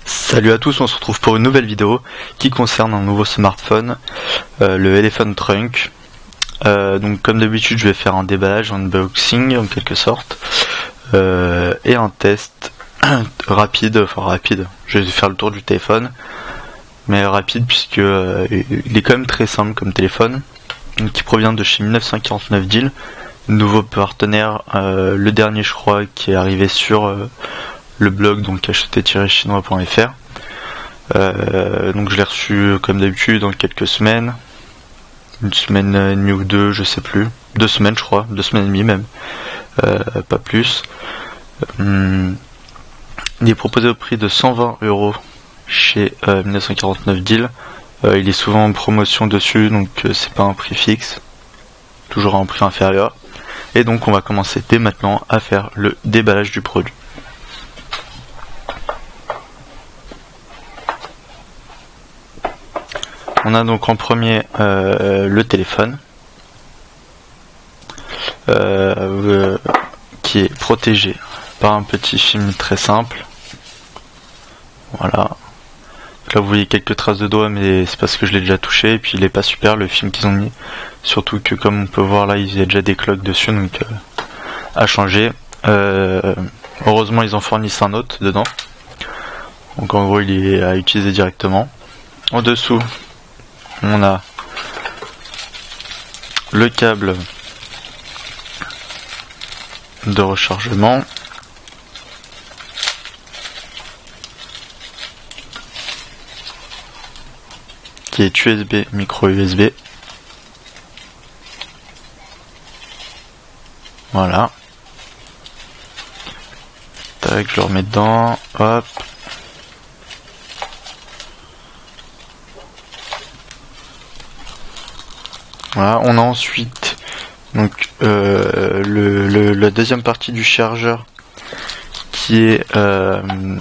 Salut à tous, on se retrouve pour une nouvelle vidéo qui concerne un nouveau smartphone, le Elephant Trunk. Donc comme d'habitude je vais faire un déballage, un unboxing en quelque sorte, et un test rapide, je vais faire le tour du téléphone, mais rapide puisque il est quand même très simple comme téléphone, qui provient de chez 1949 Deal, nouveau partenaire, le dernier je crois qui est arrivé sur le blog, donc acheter-chinois.fr. Donc je l'ai reçu comme d'habitude dans quelques semaines, une semaine et demie ou deux, je sais plus, 2 semaines je crois, 2 semaines et demie même, pas plus. Il est proposé au prix de 120€ chez 1949 Deal. Il est souvent en promotion dessus, donc c'est pas un prix fixe, toujours un prix inférieur. Et donc on va commencer dès maintenant à faire le déballage du produit. On a donc en premier le téléphone qui est protégé par un petit film très simple. Voilà. Là vous voyez quelques traces de doigts, mais c'est parce que je l'ai déjà touché et puis il est pas super le film qu'ils ont mis. Surtout que comme on peut voir là, il y a déjà des cloques dessus, donc à changer. Heureusement ils en fournissent un autre dedans. Donc en gros il est à utiliser directement. En dessous on a le câble de rechargement, qui est USB, micro USB. Voilà. Tac, je le remets dedans. Hop. Voilà, on a ensuite donc la deuxième partie du chargeur qui est le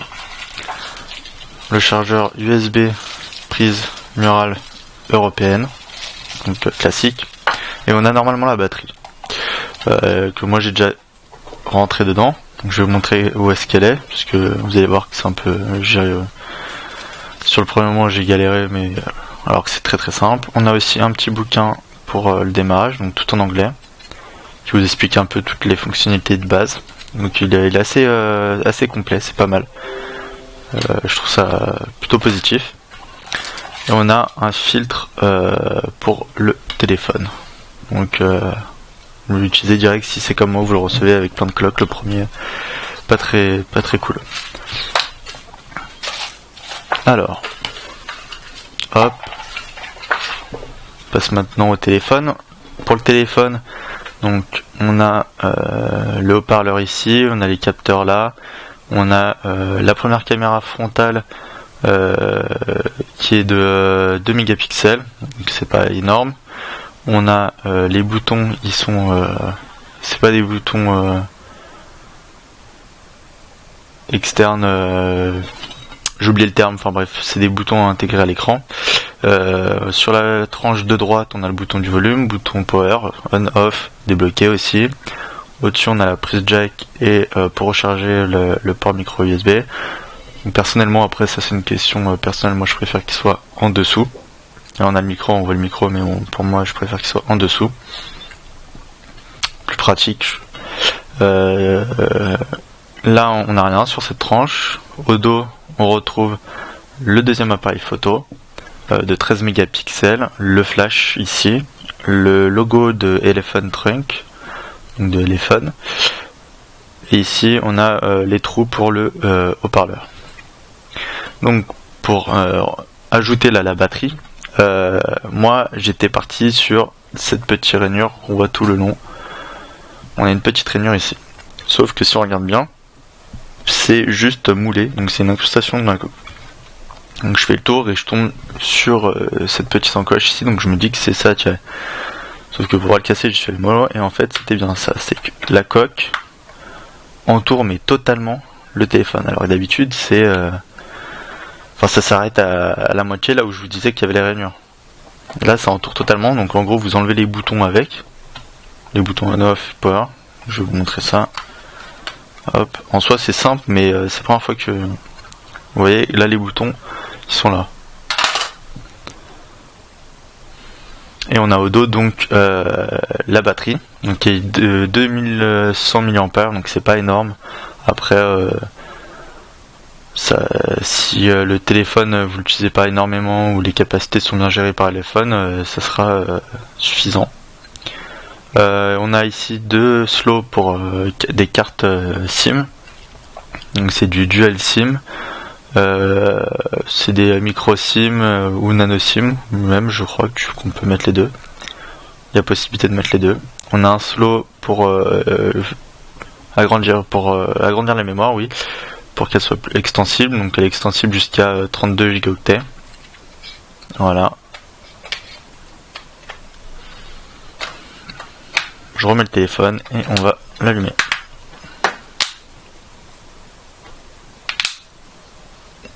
chargeur USB prise murale européenne, donc classique, et on a normalement la batterie que moi j'ai déjà rentré dedans, donc je vais vous montrer où est-ce qu'elle est, puisque vous allez voir que c'est un peu sur le premier moment j'ai galéré, mais alors que c'est très très simple. On a aussi un petit bouquin pour le démarrage, donc tout en anglais, qui vous explique un peu toutes les fonctionnalités de base. Donc il est assez complet, c'est pas mal. Je trouve ça plutôt positif. Et on a un filtre pour le téléphone. Donc vous l'utilisez direct si c'est comme moi, vous le recevez avec plein de cloques. Le premier, pas très cool. Alors, hop. Passe maintenant au téléphone. Pour le téléphone, donc on a le haut-parleur ici, on a les capteurs là, on a la première caméra frontale qui est de 2 mégapixels, donc c'est pas énorme. On a les boutons, ils sont c'est pas des boutons externes, j'ai oublié le terme, enfin bref, c'est des boutons intégrés à l'écran. Sur la tranche de droite, on a le bouton du volume, bouton power, on, off, débloqué aussi. Au-dessus, on a la prise jack et pour recharger le port micro USB. Donc, personnellement, après ça c'est une question personnelle, moi je préfère qu'il soit en dessous. Là, on a le micro, on voit le micro, mais pour moi je préfère qu'il soit en dessous. Plus pratique. Là, on n'a rien sur cette tranche. Au dos, on retrouve le deuxième appareil photo de 13 mégapixels, le flash ici, le logo de Elephant Trunk, donc de Elephant, et ici on a les trous pour le haut-parleur. Donc pour ajouter la batterie, moi j'étais parti sur cette petite rainure qu'on voit tout le long. On a une petite rainure ici, sauf que si on regarde bien, c'est juste moulé, donc c'est une incrustation d'un coup. Donc je fais le tour et je tombe sur cette petite encoche ici, donc je me dis que c'est ça, tiens. Sauf que pour pouvoir le casser, je fais le mollo, et en fait c'était bien ça, c'est que la coque entoure mais totalement le téléphone. Alors d'habitude c'est... Enfin ça s'arrête à la moitié là où je vous disais qu'il y avait les rainures. Là ça entoure totalement, donc en gros vous enlevez les boutons avec, les boutons on off, power, je vais vous montrer ça. Hop, en soi c'est simple, mais c'est la première fois que vous voyez là les boutons ils sont là. Et on a au dos donc la batterie, donc qui est de 2100 mAh, donc c'est pas énorme. Après si le téléphone vous l'utilisez pas énormément ou les capacités sont bien gérées par le téléphone, ça sera suffisant. On a ici deux slots pour des cartes SIM, donc c'est du dual SIM. C'est des micro SIM ou nano SIM, même je crois qu'on peut mettre les deux. Il y a possibilité de mettre les deux. On a un slot pour agrandir la mémoire, oui, pour qu'elle soit extensible, donc elle est extensible jusqu'à 32 Go. Voilà. Je remets le téléphone et on va l'allumer.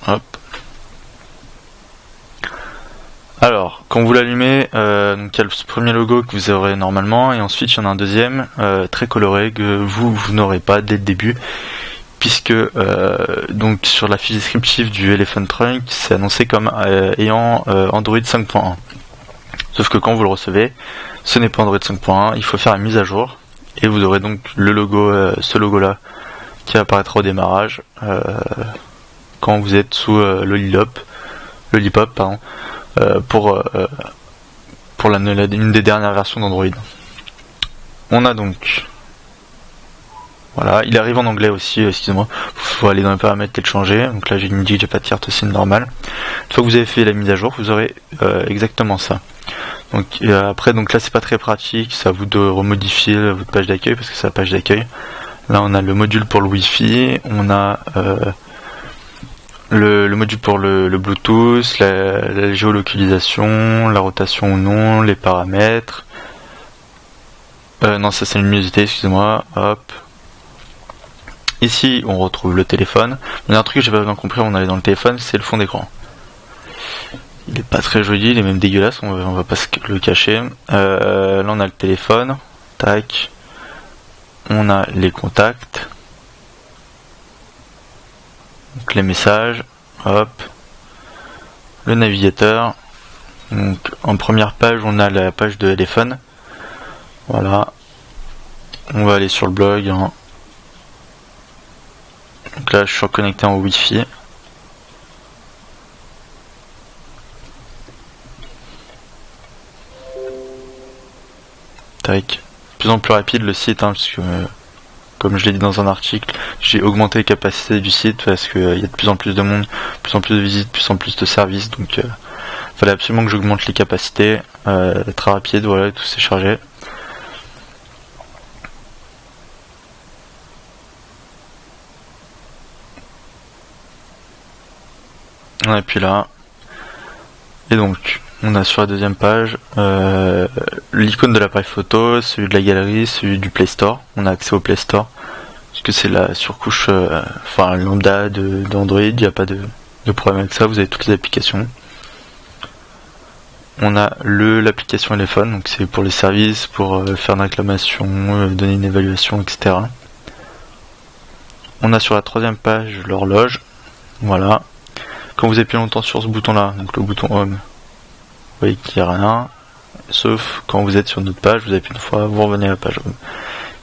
Hop. Alors, quand vous l'allumez, donc il y a le premier logo que vous aurez normalement, et ensuite il y en a un deuxième très coloré que vous n'aurez pas dès le début, puisque donc sur la fiche descriptive du Elephant Trunk, c'est annoncé comme ayant Android 5.1. Sauf que quand vous le recevez, ce n'est pas Android 5.1, il faut faire la mise à jour, et vous aurez donc le logo, ce logo là, qui apparaîtra au démarrage quand vous êtes sous Lollipop, pardon. Pour une des dernières versions d'Android. On a donc, voilà, il arrive en anglais aussi, excusez-moi, faut aller dans les paramètres et le changer. Donc là j'ai dit que j'ai pas de carte SIM normale. Une fois que vous avez fait la mise à jour, vous aurez exactement ça. Donc après, donc là c'est pas très pratique, c'est à vous de remodifier votre page d'accueil parce que c'est la page d'accueil. Là on a le module pour le Wi-Fi, on a le module pour le Bluetooth, la géolocalisation, la rotation ou non, les paramètres. Non, ça c'est une luminosité, excusez-moi. Hop. Ici, on retrouve le téléphone. Il y a un truc que j'ai pas bien compris, on allait dans le téléphone, c'est le fond d'écran. Il est pas très joli, il est même dégueulasse, on va pas le cacher. Là, on a le téléphone. Tac. On a les contacts. Donc les messages, hop, le navigateur. Donc en première page on a la page de téléphone. Voilà. On va aller sur le blog. Hein. Donc là je suis connecté en Wi-Fi. Tac. De plus en plus rapide le site, hein, parce que comme je l'ai dit dans un article, j'ai augmenté les capacités du site parce qu'il y a de plus en plus de monde, de plus en plus de visites, de plus en plus de services, donc il fallait absolument que j'augmente les capacités, très rapide, voilà, tout s'est chargé. Et puis là, et donc on a sur la deuxième page l'icône de l'appareil photo, celui de la galerie, celui du Play Store. On a accès au Play Store parce que c'est la surcouche lambda d'Android, il n'y a pas de problème avec ça, vous avez toutes les applications. On a l'application téléphone, donc c'est pour les services, pour faire une réclamation, donner une évaluation, etc. On a sur la troisième page l'horloge, voilà. Quand vous appuyez longtemps sur ce bouton là, donc le bouton Home, vous voyez qu'il n'y a rien, sauf quand vous êtes sur notre page, vous appuyez une fois, vous revenez à la page Home.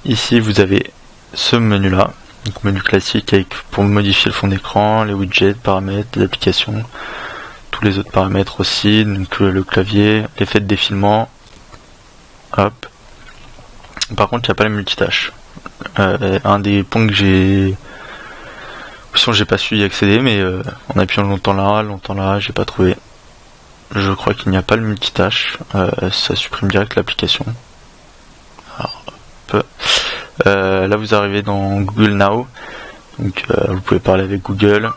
Ici vous avez ce menu là, donc menu classique avec pour modifier le fond d'écran, les widgets, paramètres, les applications, tous les autres paramètres aussi, donc le clavier, l'effet de défilement, hop. Par contre il n'y a pas les multitâches. Un des points que j'ai pas su y accéder, mais en appuyant longtemps là, j'ai pas trouvé. Je crois qu'il n'y a pas le multitâche, ça supprime direct l'application. Alors, là vous arrivez dans Google Now, donc vous pouvez parler avec Google,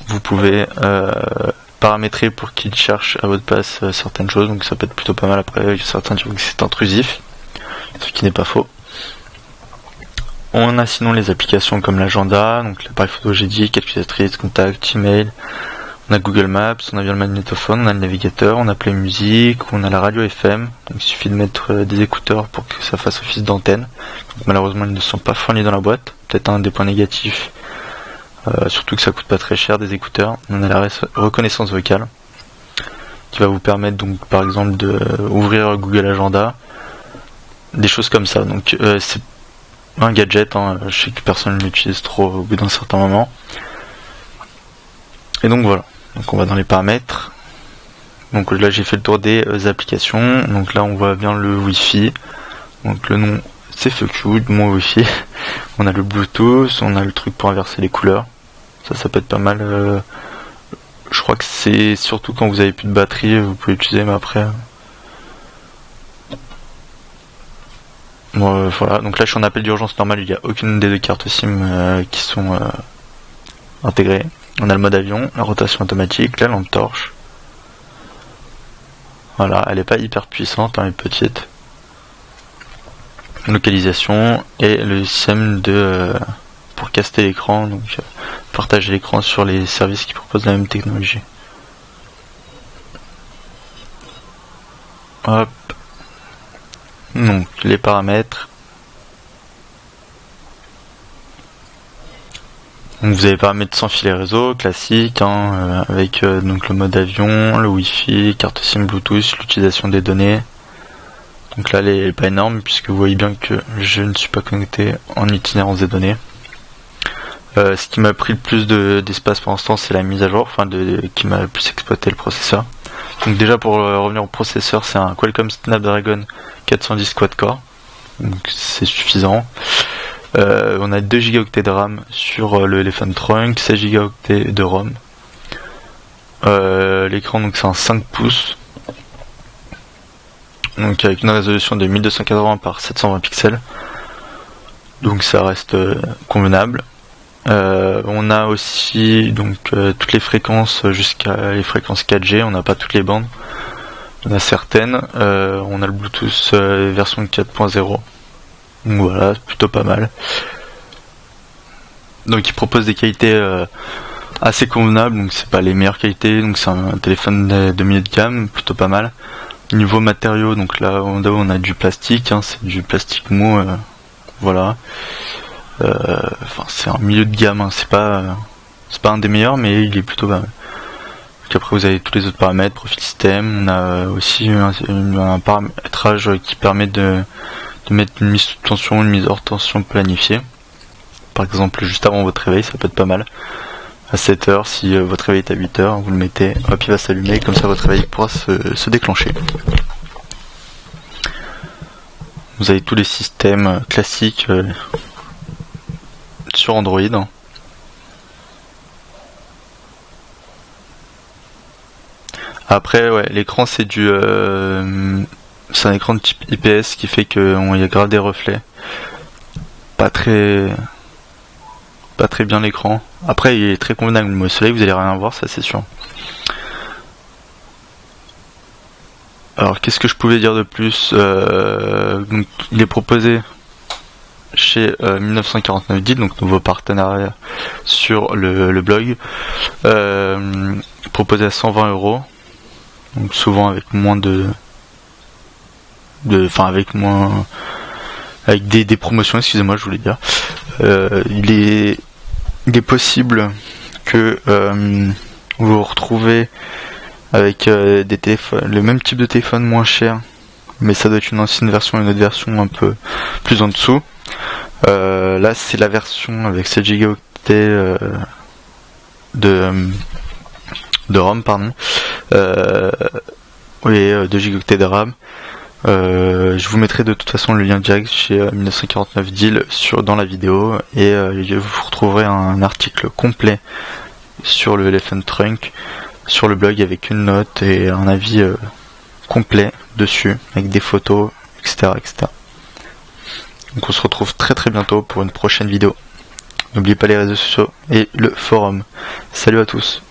vous pouvez paramétrer pour qu'il cherche à votre place certaines choses, donc ça peut être plutôt pas mal. Après certains diront que c'est intrusif, ce qui n'est pas faux. On a sinon les applications comme l'agenda, donc l'appareil photo j'ai dit, calculatrice, contact, email. On a Google Maps, on a bien le magnétophone, on a le navigateur, on a Play Music, on a la radio FM. Donc il suffit de mettre des écouteurs pour que ça fasse office d'antenne. Donc malheureusement ils ne sont pas fournis dans la boîte. Peut-être un des points négatifs, surtout que ça coûte pas très cher des écouteurs. On a la reconnaissance vocale qui va vous permettre donc par exemple de ouvrir Google Agenda, des choses comme ça. Donc c'est un gadget, hein. Je sais que personne ne l'utilise trop au bout d'un certain moment. Et donc voilà. Donc on va dans les paramètres. Donc là j'ai fait le tour des applications. Donc là on voit bien le Wi-Fi. Donc le nom c'est FuckYou, mon Wi-Fi. On a le Bluetooth, on a le truc pour inverser les couleurs. Ça peut être pas mal. Je crois que c'est surtout quand vous avez plus de batterie, vous pouvez l'utiliser, mais après. Bon, voilà. Donc là je suis en appel d'urgence normal, il n'y a aucune des deux cartes SIM qui sont intégrées. On a le mode avion, la rotation automatique, la lampe torche. Voilà, elle n'est pas hyper puissante, hein, elle est petite. Localisation et le système pour caster l'écran, donc partager l'écran sur les services qui proposent la même technologie. Hop. Donc les paramètres. Donc vous avez paramètres sans filet réseau, classique, hein, avec donc le mode avion, le Wi-Fi, carte SIM Bluetooth, l'utilisation des données. Donc là elle est pas énorme puisque vous voyez bien que je ne suis pas connecté en itinérance des données. Ce qui m'a pris le plus d'espace pour l'instant c'est la mise à jour, enfin qui m'a le plus exploité le processeur. Donc déjà pour revenir au processeur, c'est un Qualcomm Snapdragon 410 quad-core, donc c'est suffisant. On a 2 Go de RAM sur le Elephant Trunk, 16 Go de ROM. L'écran donc c'est un 5 pouces, donc avec une résolution de 1280 par 720 pixels, donc ça reste convenable. On a aussi donc toutes les fréquences jusqu'à les fréquences 4G, on n'a pas toutes les bandes, on a certaines. On a le Bluetooth version 4.0, donc voilà, c'est plutôt pas mal. Donc il propose des qualités assez convenables, donc c'est pas les meilleures qualités, donc c'est un téléphone de milieu de gamme, plutôt pas mal. Niveau matériaux, donc là on a du plastique, hein, c'est du plastique mou, voilà. Enfin c'est un milieu de gamme, hein, c'est pas un des meilleurs, mais il est plutôt pas mal. Donc après vous avez tous les autres paramètres, profil système, on a aussi un paramétrage qui permet de mettre une mise sous tension, une mise hors tension planifiée. Par exemple juste avant votre réveil, ça peut être pas mal. À 7h, si votre réveil est à 8h, vous le mettez, hop il va s'allumer, comme ça votre réveil pourra se déclencher. Vous avez tous les systèmes classiques sur Android. Après ouais, l'écran c'est c'est un écran de type IPS qui fait qu'il y a grave des reflets. Pas très bien l'écran. Après il est très convenable, mais au soleil vous allez rien voir, ça c'est sûr. Alors qu'est-ce que je pouvais dire de plus, donc, il est proposé chez 1949 Deals, donc nouveau partenariat sur le blog, proposé à 120 €, donc souvent avec moins avec des promotions, excusez-moi, je voulais dire. Il est possible que vous vous retrouvez avec des téléphones, le même type de téléphone moins cher, mais ça doit être une ancienne version et une autre version un peu plus en dessous. Là c'est la version avec 7 Go de ROM, pardon, et 2 Go de RAM. Je vous mettrai de toute façon le lien direct chez 1949 Deals dans la vidéo, et vous retrouverez un article complet sur le Elephant Trunk sur le blog avec une note et un avis complet dessus avec des photos, etc. Donc on se retrouve très bientôt pour une prochaine vidéo. N'oubliez pas les réseaux sociaux et le forum. Salut à tous.